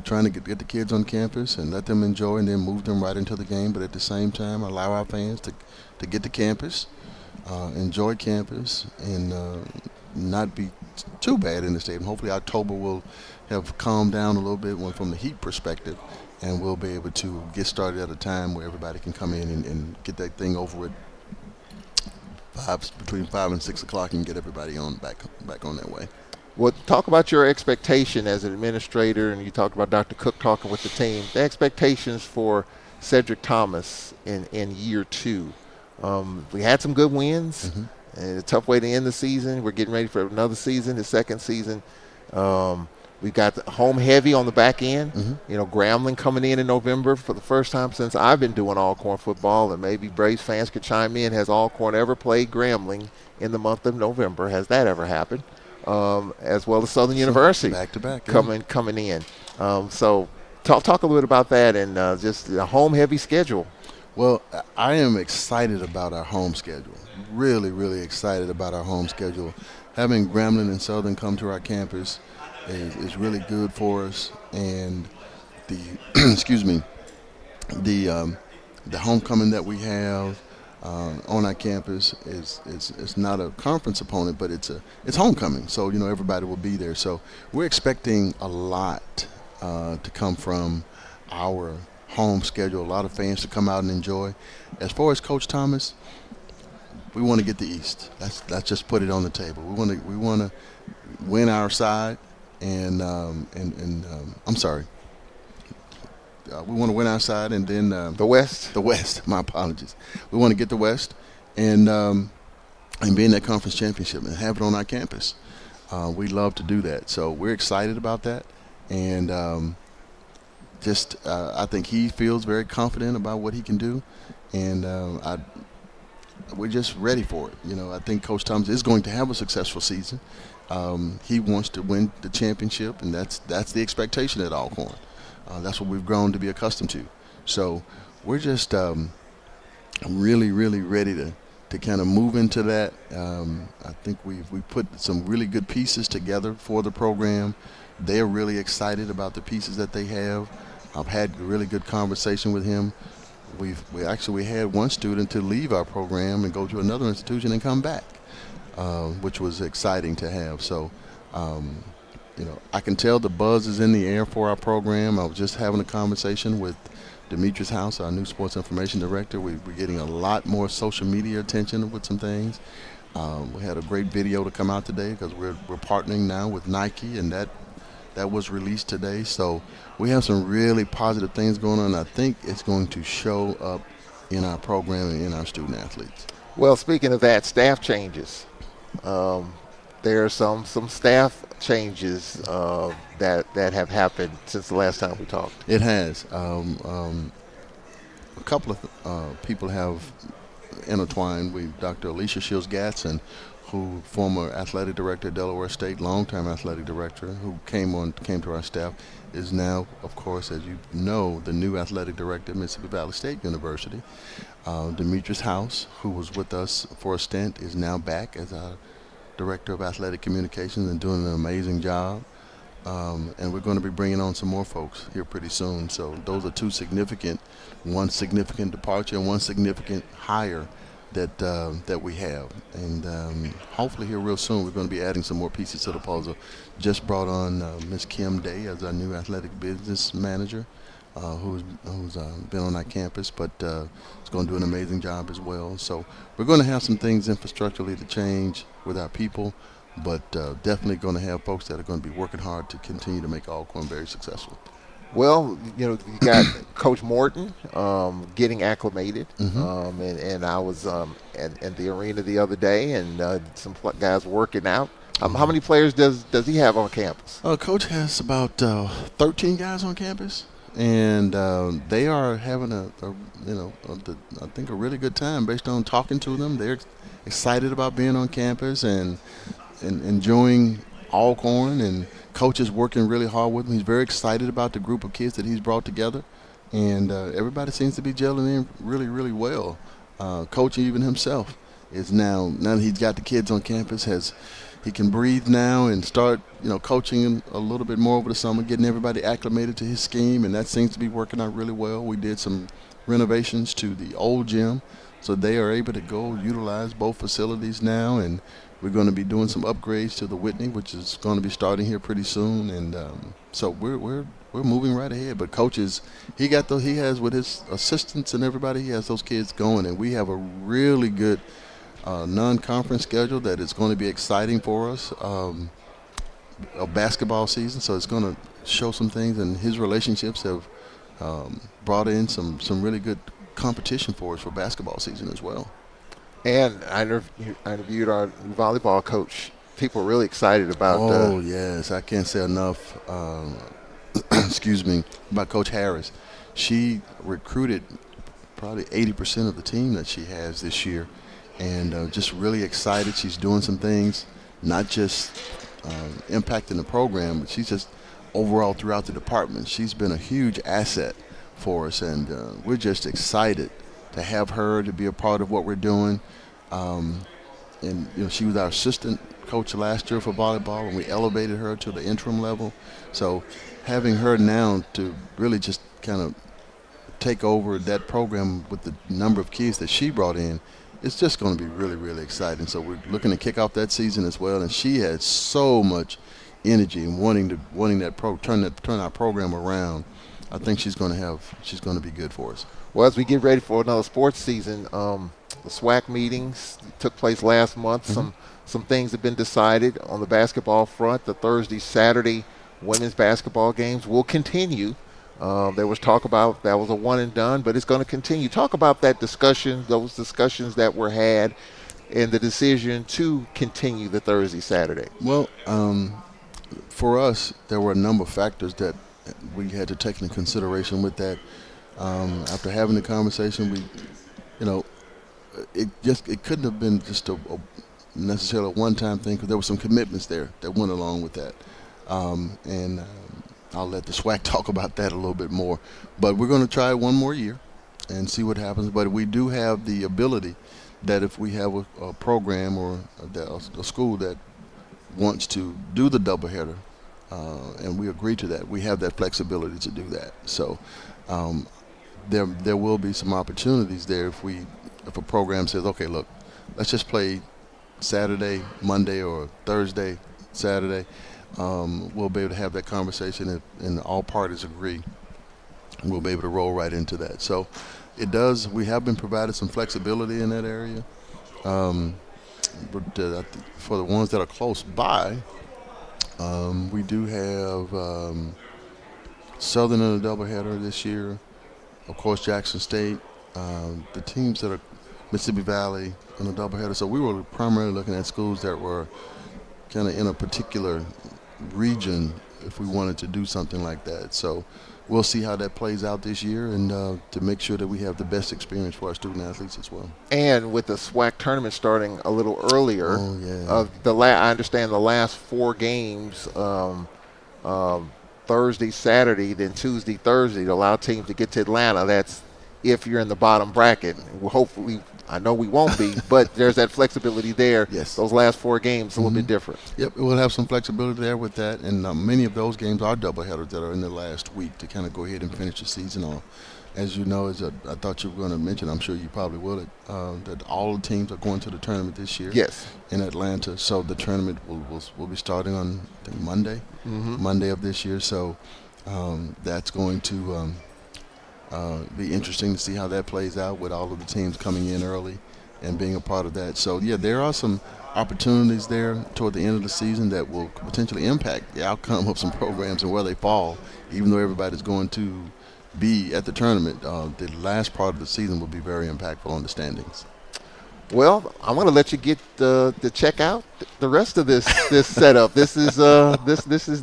trying to get the kids on campus and let them enjoy, and then move them right into the game. But at the same time, allow our fans to get to campus, enjoy campus, and not be too bad in the stadium. Hopefully, October will have calmed down a little bit from the heat perspective, and we'll be able to get started at a time where everybody can come in and get that thing over with between 5 and 6 o'clock, and get everybody back on their way. Well, talk about your expectation as an administrator, and you talked about Dr. Cook talking with the team. The expectations for Cedric Thomas in year 2. We had some good wins, and a tough way to end the season. We're getting ready for another season, the second season. We've got home heavy on the back end. Grambling coming in November for the first time since I've been doing Alcorn football, and maybe Braves fans could chime in. Has Alcorn ever played Grambling in the month of November? Has that ever happened? As well as Southern University back to back coming in. So talk a little bit about that and just the home heavy schedule. Well, I am excited about our home schedule. Really, really excited about our home schedule. Having Grambling and Southern come to our campus is really good for us, and the the homecoming that we have on our campus is not a conference opponent, but it's homecoming. So everybody will be there. So we're expecting a lot to come from our home schedule. A lot of fans to come out and enjoy. As far as Coach Thomas, we want to get the East. Let's just put it on the table. We want to win our side. And I'm sorry. We want to win our side, and then the West. The West. My apologies. We want to get the West, and be in that conference championship and have it on our campus. We love to do that, so we're excited about that, and I think he feels very confident about what he can do, and we're just ready for it. I think Coach Thomas is going to have a successful season. He wants to win the championship, and that's the expectation at Alcorn. That's what we've grown to be accustomed to. So we're just really, really ready to kind of move into that. I think we put some really good pieces together for the program. They're really excited about the pieces that they have. I've had a really good conversation with him. We had one student to leave our program and go to another institution and come back. Which was exciting to have. So, I can tell the buzz is in the air for our program. I was just having a conversation with Demetrius House, our new sports information director. We're getting a lot more social media attention with some things. We had a great video to come out today because we're partnering now with Nike, and that was released today. So we have some really positive things going on. I think it's going to show up in our program and in our student athletes. Well, speaking of that, staff changes. Um, there are some staff changes that have happened since the last time we talked. It has. A couple of people have intertwined. Dr. Alicia Shields Gatson, who former athletic director at Delaware State, longtime athletic director, who came to our staff, is now, of course, as you know, the new athletic director at Mississippi Valley State University. Demetrius House, who was with us for a stint, is now back as our director of athletic communications and doing an amazing job. And we're going to be bringing on some more folks here pretty soon. So those are one significant departure and one significant hire that we have. And hopefully here real soon we're going to be adding some more pieces to the puzzle. Just brought on Miss Kim Day as our new athletic business manager, who's been on our campus, but is going to do an amazing job as well. So we're going to have some things infrastructurally to change with our people, but definitely going to have folks that are going to be working hard to continue to make Alcorn very successful. Well, you got Coach Morton getting acclimated, Mm-hmm. and I was at the arena the other day, and some guys working out. How many players does he have on campus? Coach has about 13 guys on campus, and they are having I think a really good time based on talking to them. They're excited about being on campus and enjoying Alcorn, and Coach is working really hard with them. He's very excited about the group of kids that he's brought together, and everybody seems to be gelling in really, really well. Coach, even himself, is now that he's got the kids on campus, he can breathe now and start coaching them a little bit more over the summer, getting everybody acclimated to his scheme, and that seems to be working out really well. We did some renovations to the old gym, so they are able to go utilize both facilities now, and we're going to be doing some upgrades to the Whitney, which is going to be starting here pretty soon, and so we're moving right ahead. But Coach he has with his assistants and everybody, he has those kids going, and we have a really good non-conference schedule that is going to be exciting for us. A basketball season, so it's going to show some things, and his relationships have brought in some really good competition for us for basketball season as well. And I interviewed our volleyball coach. People are really excited about. Yes, I can't say enough. Excuse me, about Coach Harris. She recruited probably 80% of the team that she has this year, and just really excited. She's doing some things, not just impacting the program, but she's just overall throughout the department. She's been a huge asset for us, and we're just excited to have her to be a part of what we're doing. And she was our assistant coach last year for volleyball, and we elevated her to the interim level. So having her now to really just kind of take over that program with the number of kids that she brought in, it's just going to be really, really exciting. So we're looking to kick off that season as well, and she has so much energy and wanting that turn our program around. I think she's going to be good for us. Well, as we get ready for another sports season, the SWAC meetings took place last month. Mm-hmm. Some things have been decided on the basketball front. The Thursday, Saturday women's basketball games will continue. There was talk about that was a one and done, but it's going to continue. Talk about those discussions that were had, and the decision to continue the Thursday, Saturday. Well, for us, there were a number of factors that we had to take into consideration with that. After having the conversation, it couldn't have been just necessarily a one-time thing, because there were some commitments there that went along with that. And I'll let the SWAC talk about that a little bit more. But we're going to try one more year and see what happens. But we do have the ability that if we have a program or a school that wants to do the doubleheader, and we agree to that, we have that flexibility to do that. So there will be some opportunities there if a program says, okay, look, let's just play Saturday, Monday, or Thursday, Saturday. We'll be able to have that conversation and all parties agree we'll be able to roll right into that. So it does. We have been provided some flexibility in that area, um, but for the ones that are close by, we do have Southern in a doubleheader this year. Of course, Jackson State. The teams that are Mississippi Valley in a doubleheader. So we were primarily looking at schools that were kind of in a particular region if we wanted to do something like that. So we'll see how that plays out this year, and to make sure that we have the best experience for our student athletes as well. And with the SWAC tournament starting a little earlier, Oh yeah. I understand the last four games, um, Thursday, Saturday, then Tuesday, Thursday, to allow teams to get to Atlanta. That's if you're in the bottom bracket. Well, hopefully, I know we won't be, but there's that flexibility there. Yes. Those last four games a little bit different. Yep, we'll have some flexibility there with that, and many of those games are doubleheaders that are in the last week to kind of go ahead and finish the season off. As you know, I thought you were going to mention, I'm sure you probably will, that all the teams are going to the tournament this year. Yes. In Atlanta. So the tournament will be starting on, I think, Monday, Monday of this year. So that's going to be interesting to see how that plays out with all of the teams coming in early and being a part of that. So, yeah, there are some opportunities there toward the end of the season that will potentially impact the outcome of some programs and where they fall, even though everybody's going to be at the tournament. The last part of the season will be very impactful on the standings. Well, I'm going to let you get the check out the rest of this setup. This is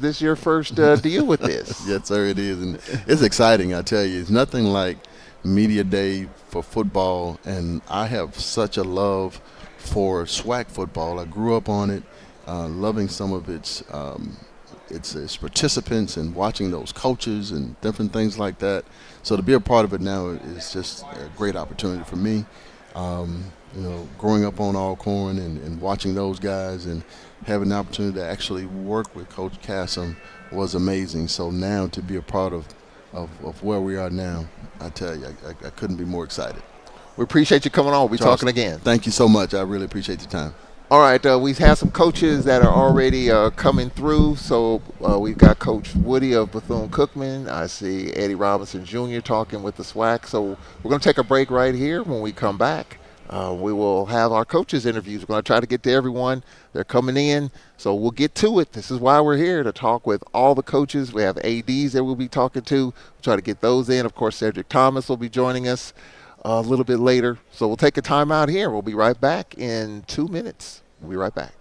this your first deal with this? Yes, sir, it is, and it's exciting. I tell you, it's nothing like media day for football, and I have such a love for SWAC football. I grew up on it, loving some of its participants and watching those coaches and different things like that. So to be a part of it now is just a great opportunity for me. Growing up on Alcorn and watching those guys and having the opportunity to actually work with Coach Cassom was amazing. So now to be a part of where we are now, I tell you, I couldn't be more excited. We appreciate you coming on. We're Charles, talking again. Thank you so much. I really appreciate your time. All right, we've had some coaches that are already coming through. So we've got Coach Woody of Bethune-Cookman. I see Eddie Robinson Jr. talking with the SWAC. So we're going to take a break right here. When we come back, we will have our coaches interviews. We're going to try to get to everyone. They're coming in, so we'll get to it. This is why we're here, to talk with all the coaches. We have ADs that we'll be talking to. We'll try to get those in. Of course, Cedric Thomas will be joining us a little bit later. So we'll take a time out here. We'll be right back in 2 minutes. We'll be right back.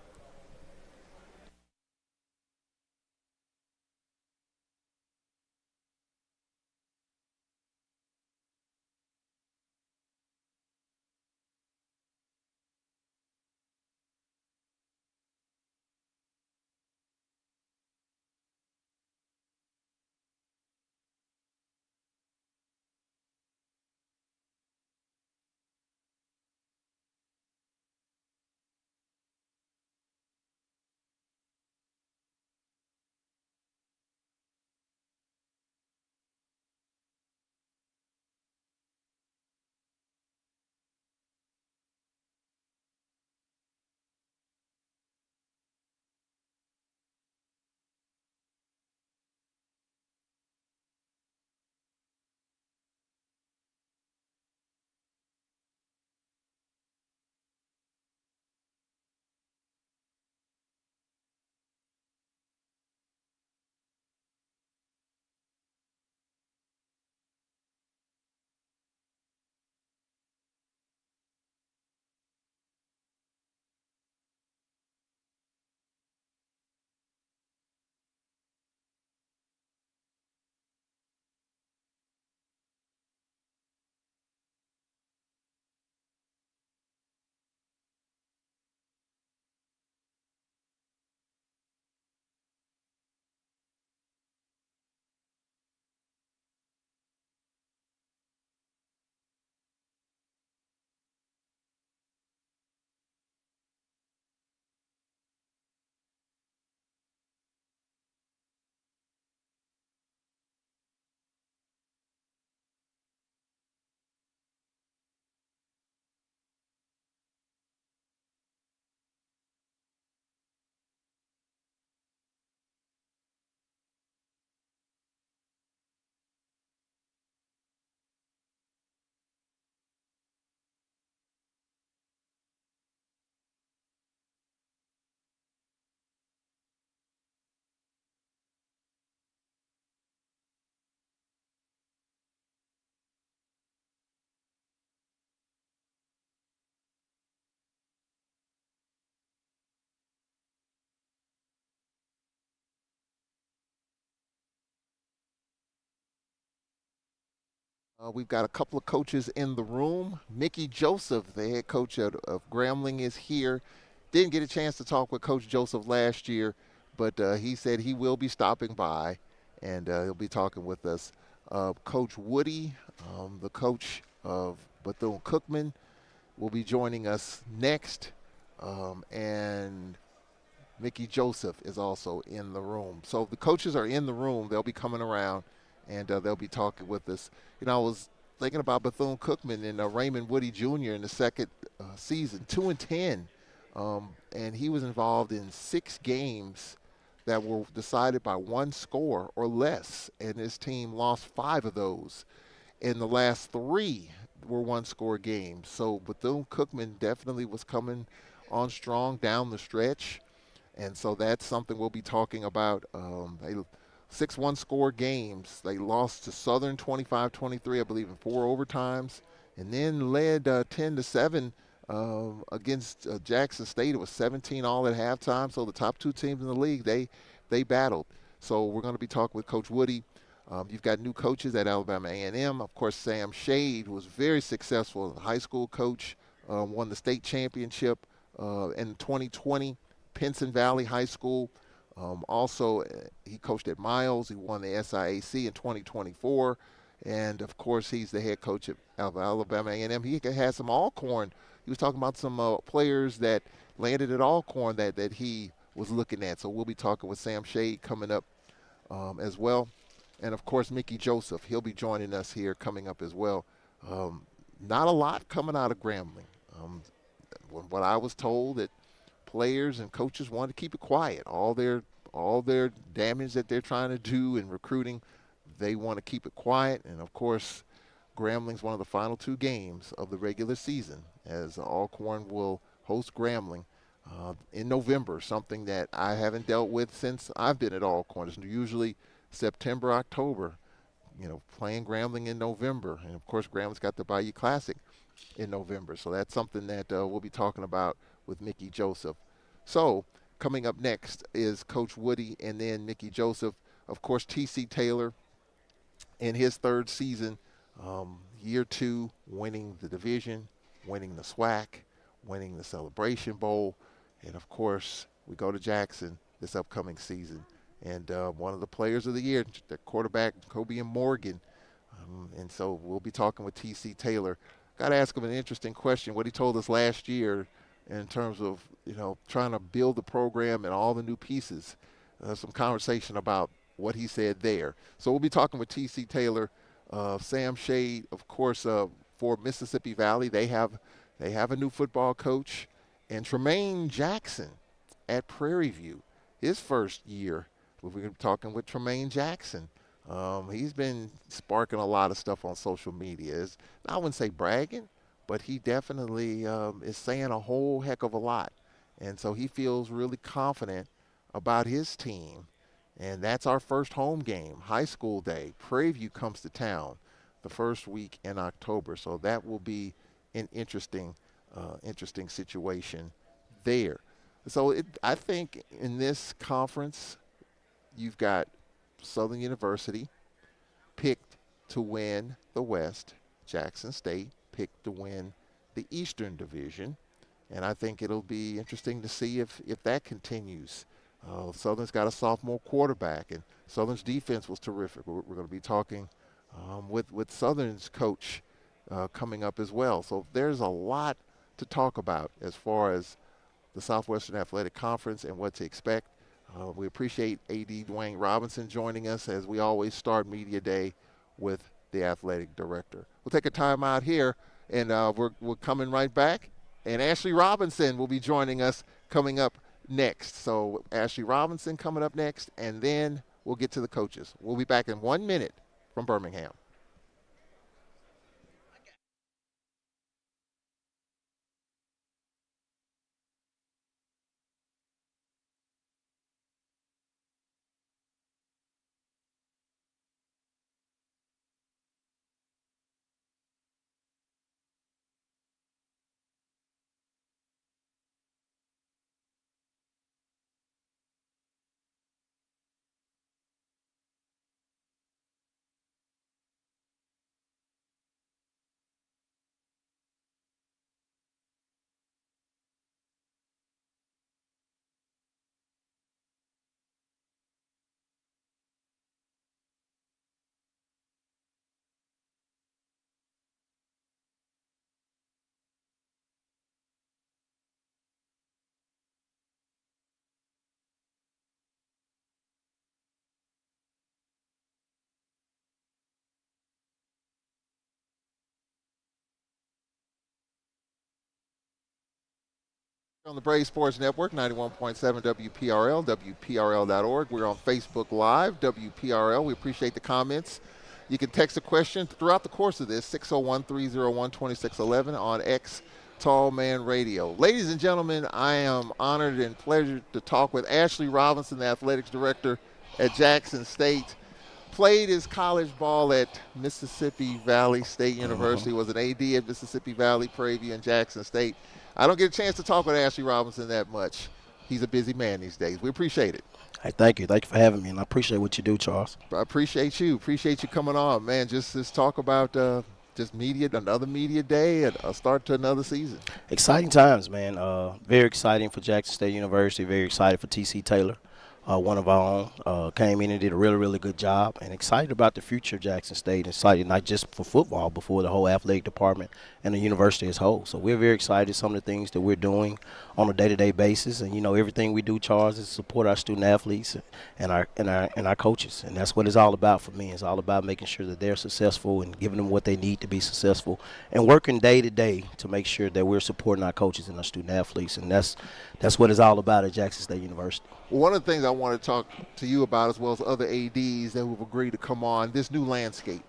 We've got a couple of coaches in the room. Mickey Joseph, the head coach of Grambling, is here. Didn't get a chance to talk with Coach Joseph last year, but he said he will be stopping by, and he'll be talking with us. Coach Woody, the coach of Bethune-Cookman, will be joining us next, and Mickey Joseph is also in the room. So the coaches are in the room. They'll be coming around, and they'll be talking with us. I was thinking about Bethune-Cookman and Raymond Woody Jr. in the second season, 2-10, and he was involved in 6 games that were decided by one score or less, and his team lost 5 of those. In the last 3 were one-score games. So Bethune-Cookman definitely was coming on strong down the stretch. And so that's something we'll be talking about. They 6 one-score games. They lost to Southern 25-23, I believe, in 4 overtimes, and then led 10-7 against Jackson State. It was 17 all at halftime. So the top 2 teams in the league, they battled. So we're going to be talking with Coach Woody. You've got new coaches at Alabama A&M. Of course, Sam Shade was very successful as a high school coach, won the state championship in 2020. Pinson Valley High School. Also, he coached at Miles. He won the SIAC in 2024. And, of course, he's the head coach at Alabama A&M. He had some Alcorn. He was talking about some players that landed at Alcorn that he was looking at. So we'll be talking with Sam Shade coming up as well. And, of course, Mickey Joseph. He'll be joining us here coming up as well. Not a lot coming out of Grambling. What I was told that players and coaches want to keep it quiet. All their damage that they're trying to do in recruiting, they want to keep it quiet. And of course, Grambling's one of the final 2 games of the regular season, as Alcorn will host Grambling in November, something that I haven't dealt with since I've been at Alcorn. It's usually September, October, playing Grambling in November. And of course, Grambling's got the Bayou Classic in November. So that's something that we'll be talking about with Mickey Joseph. So coming up next is Coach Woody and then Mickey Joseph. Of course, T.C. Taylor in his 3rd season, year 2, winning the division, winning the Swac, winning the Celebration Bowl. And of course, we go to Jackson this upcoming season. And one of the players of the year, the quarterback, Kobe Morgan. And so we'll be talking with T.C. Taylor. Got to ask him an interesting question, what he told us last year in terms of, trying to build the program and all the new pieces. Some conversation about what he said there. So we'll be talking with T.C. Taylor. Sam Shade, of course, for Mississippi Valley, they have a new football coach. And Tremaine Jackson at Prairie View, his first year. We're going to be talking with Tremaine Jackson. He's been sparking a lot of stuff on social media. I wouldn't say bragging, but he definitely is saying a whole heck of a lot. And so he feels really confident about his team. And that's our first home game, high school day. Prairie View comes to town the first week in October. So that will be an interesting situation there. So I think in this conference, you've got Southern University picked to win the West. Jackson State picked to win the Eastern Division. And I think it'll be interesting to see if that continues. Southern's got a sophomore quarterback, and Southern's defense was terrific. We're going to be talking with Southern's coach coming up as well. So there's a lot to talk about as far as the Southwestern Athletic Conference and what to expect. We appreciate A.D. Dwayne Robinson joining us as we always start Media Day with the athletic director. We'll take a time out here, and we're coming right back. And Ashley Robinson will be joining us coming up next. So Ashley Robinson coming up next, and then we'll get to the coaches. We'll be back in 1 minute from Birmingham. On the Brave Sports Network, 91.7 WPRL, WPRL.org. We're on Facebook Live, WPRL. We appreciate the comments. You can text a question throughout the course of this, 601-301-2611 on X Tall Man Radio. Ladies and gentlemen, I am honored and pleasured to talk with Ashley Robinson, the athletics director at Jackson State. Played his college ball at Mississippi Valley State University, was an AD at Mississippi Valley, Prairie View, and Jackson State. I don't get a chance to talk with Ashley Robinson that much. He's a busy man these days. We appreciate it. Hey, thank you. Thank you for having me, and I appreciate what you do, Charles. I appreciate you. Appreciate you coming on, man. Just talk about just media, another media day, and a start to another season. Exciting times, man. Very exciting for Jackson State University. Very excited for T.C. Taylor. One of our own, came in and did a really, really good job, and excited about the future of Jackson State, excited not just for football, but for the whole athletic department and the university as a whole. So we're very excited some of the things that we're doing on a day-to-day basis, and everything we do, Charles, is support our student athletes and our coaches, and that's what it's all about for me. It's all about making sure that they're successful and giving them what they need to be successful, and working day to day to make sure that we're supporting our coaches and our student athletes, and that's what it's all about at Jackson State University. Well, one of the things I want to talk to you about, as well as other ADs that have agreed to come on, this new landscape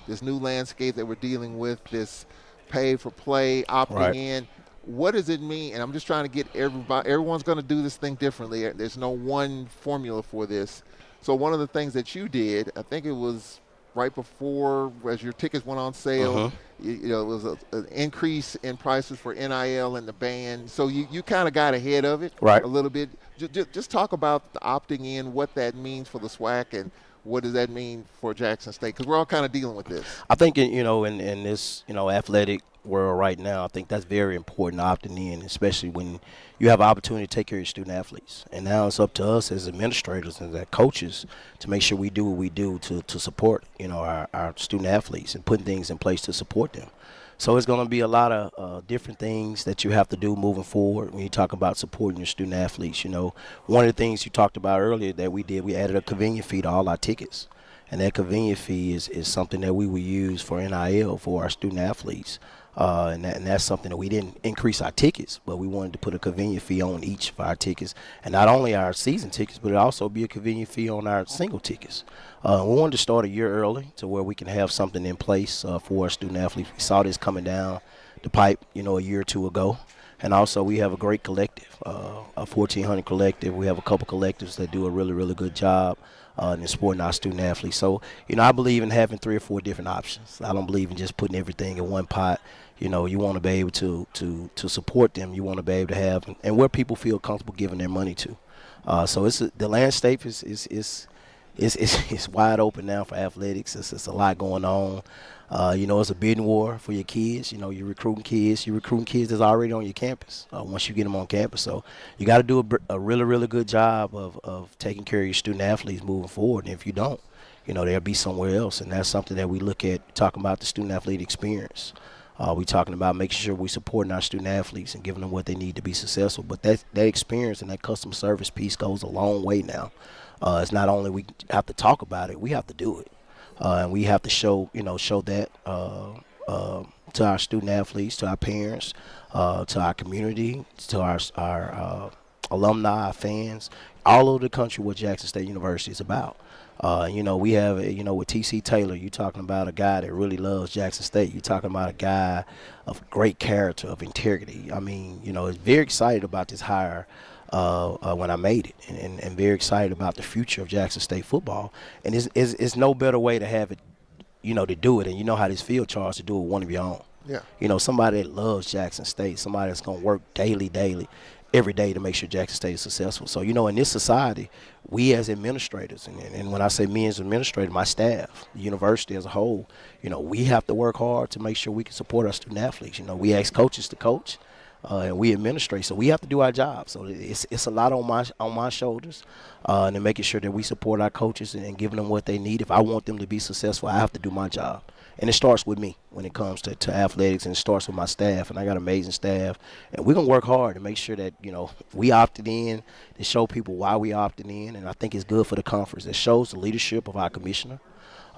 that we're dealing with, this pay for play, opting in. What does it mean? And I'm just trying to get everyone's going to do this thing differently. There's no one formula for this. So one of the things that you did, I think it was right before, as your tickets went on sale, it was an increase in prices for NIL and the band. So you kind of got ahead of it a little bit. Just talk about the opting in, what that means for the SWAC, and what does that mean for Jackson State? Because we're all kind of dealing with this. I think, in this, athletic world right now, I think that's very important, opting in, especially when you have an opportunity to take care of your student athletes. And now it's up to us as administrators and as coaches to make sure we do what we do to support, our student athletes and putting things in place to support them. So it's going to be a lot of different things that you have to do moving forward when you talk about supporting your student athletes. One of the things you talked about earlier that we did, we added a convenience fee to all our tickets. And that convenience fee is something that we will use for NIL for our student athletes. And that's something that we didn't increase our tickets, but we wanted to put a convenience fee on each of our tickets. And not only our season tickets, but it also be a convenience fee on our single tickets. We wanted to start a year early to where we can have something in place for our student athletes. We saw this coming down the pipe, a year or two ago. And also we have a great collective, a 1,400 collective. We have a couple collectives that do a really, really good job in supporting our student athletes. So, I believe in having 3 or 4 different options. I don't believe in just putting everything in one pot. You want to be able to support them. You want to be able to have, and where people feel comfortable giving their money to. So the landscape is wide open now for athletics. It's a lot going on. It's a bidding war for your kids. You're recruiting kids. You're recruiting kids that's already on your campus once you get them on campus. So you got to do a really, really good job of taking care of your student athletes moving forward. And if you don't, they'll be somewhere else. And that's something that we look at talking about the student athlete experience. We're talking about making sure we're supporting our student athletes and giving them what they need to be successful. But that experience and that customer service piece goes a long way now. It's not only we have to talk about it, we have to do it. And we have to show that to our student athletes, to our parents, to our community, to our alumni, our fans, all over the country what Jackson State University is about. We have, with T.C. Taylor, you're talking about a guy that really loves Jackson State. You're talking about a guy of great character, of integrity. I mean, is very excited about this hire when I made it, and very excited about the future of Jackson State football. And it's no better way to have it, to do it. And you know how this feels, Charles, to do it with one of your own. Yeah. Somebody that loves Jackson State, somebody that's going to work daily, every day to make sure Jackson State is successful. So, in this society, we as administrators, and when I say me as administrator, my staff, the university as a whole, we have to work hard to make sure we can support our student athletes. We ask coaches to coach, and we administrate, so we have to do our job. So it's a lot on my shoulders, and then making sure that we support our coaches and giving them what they need. If I want them to be successful, I have to do my job. And it starts with me when it comes to athletics, and it starts with my staff. And I got amazing staff. And we're going to work hard to make sure that, we opted in, to show people why we opted in. And I think it's good for the conference. It shows the leadership of our commissioner.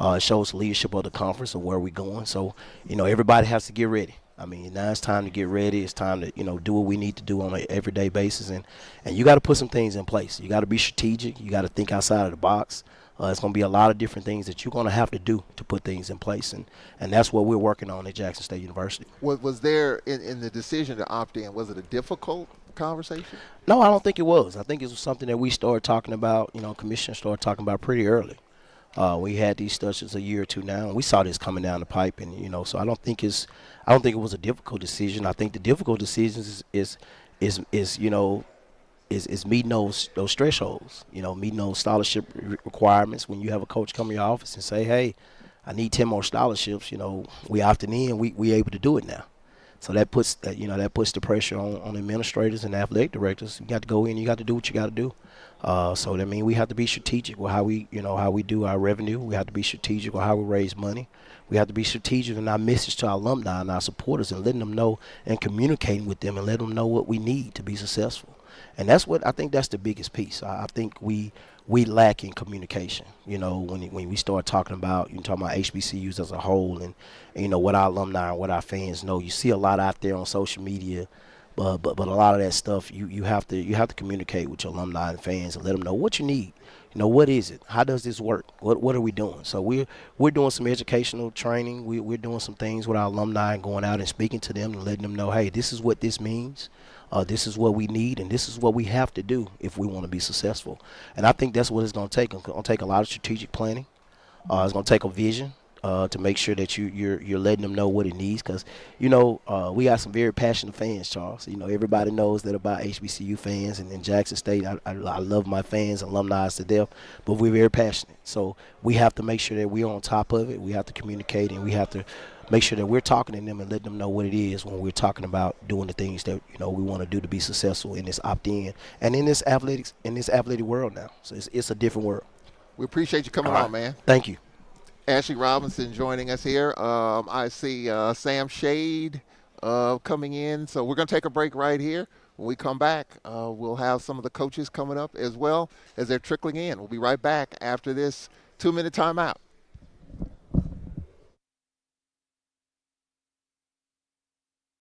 It shows the leadership of the conference and where we're going. So, everybody has to get ready. I mean, now it's time to get ready. It's time to, do what we need to do on an everyday basis. And you got to put some things in place. You got to be strategic. You got to think outside of the box. It's going to be a lot of different things that you're going to have to do to put things in place. And that's what we're working on at Jackson State University. Was there, in the decision to opt in, was it a difficult conversation? No, I don't think it was. I think it was something that we started talking about, commissioners started talking about pretty early. We had these discussions a year or two now, and we saw this coming down the pipe, and so I don't think it was a difficult decision. I think the difficult decisions is meeting those thresholds, meeting those scholarship requirements. When you have a coach come in your office and say, hey, I need 10 more scholarships, we opted in, we able to do it now. So that puts the pressure on administrators and athletic directors. You got to go in, you got to do what you got to do. So that means we have to be strategic with how we do our revenue. We have to be strategic with how we raise money. We have to be strategic in our message to our alumni and our supporters, and letting them know and communicating with them and letting them know what we need to be successful. And that's what I think that's the biggest piece. I think we lack in communication. When we start talking about HBCUs as a whole, and what our alumni and what our fans know. You see a lot out there on social media. But a lot of that stuff you have to communicate with your alumni and fans and let them know what you need. What is it? How does this work? What are we doing? So we're doing some educational training. We're doing some things with our alumni and going out and speaking to them and letting them know, hey, this is what this means. This is what we need, and this is what we have to do if we want to be successful. And I think that's what it's going to take. It's going to take a lot of strategic planning. It's going to take a vision. To make sure that you're letting them know what it needs, because we got some very passionate fans, Charles. Everybody knows that about HBCU fans, and in Jackson State, I love my fans, alumni to death, but we're very passionate. So we have to make sure that we're on top of it. We have to communicate, and we have to make sure that we're talking to them and letting them know what it is when we're talking about doing the things that we want to do to be successful in this opt-in and in this athletic world now. So it's a different world. We appreciate you coming on, man. Thank you. Ashley Robinson joining us here. I see Sam Shade coming in. So we're going to take a break right here. When we come back, we'll have some of the coaches coming up as well as they're trickling in. We'll be right back after this 2-minute timeout.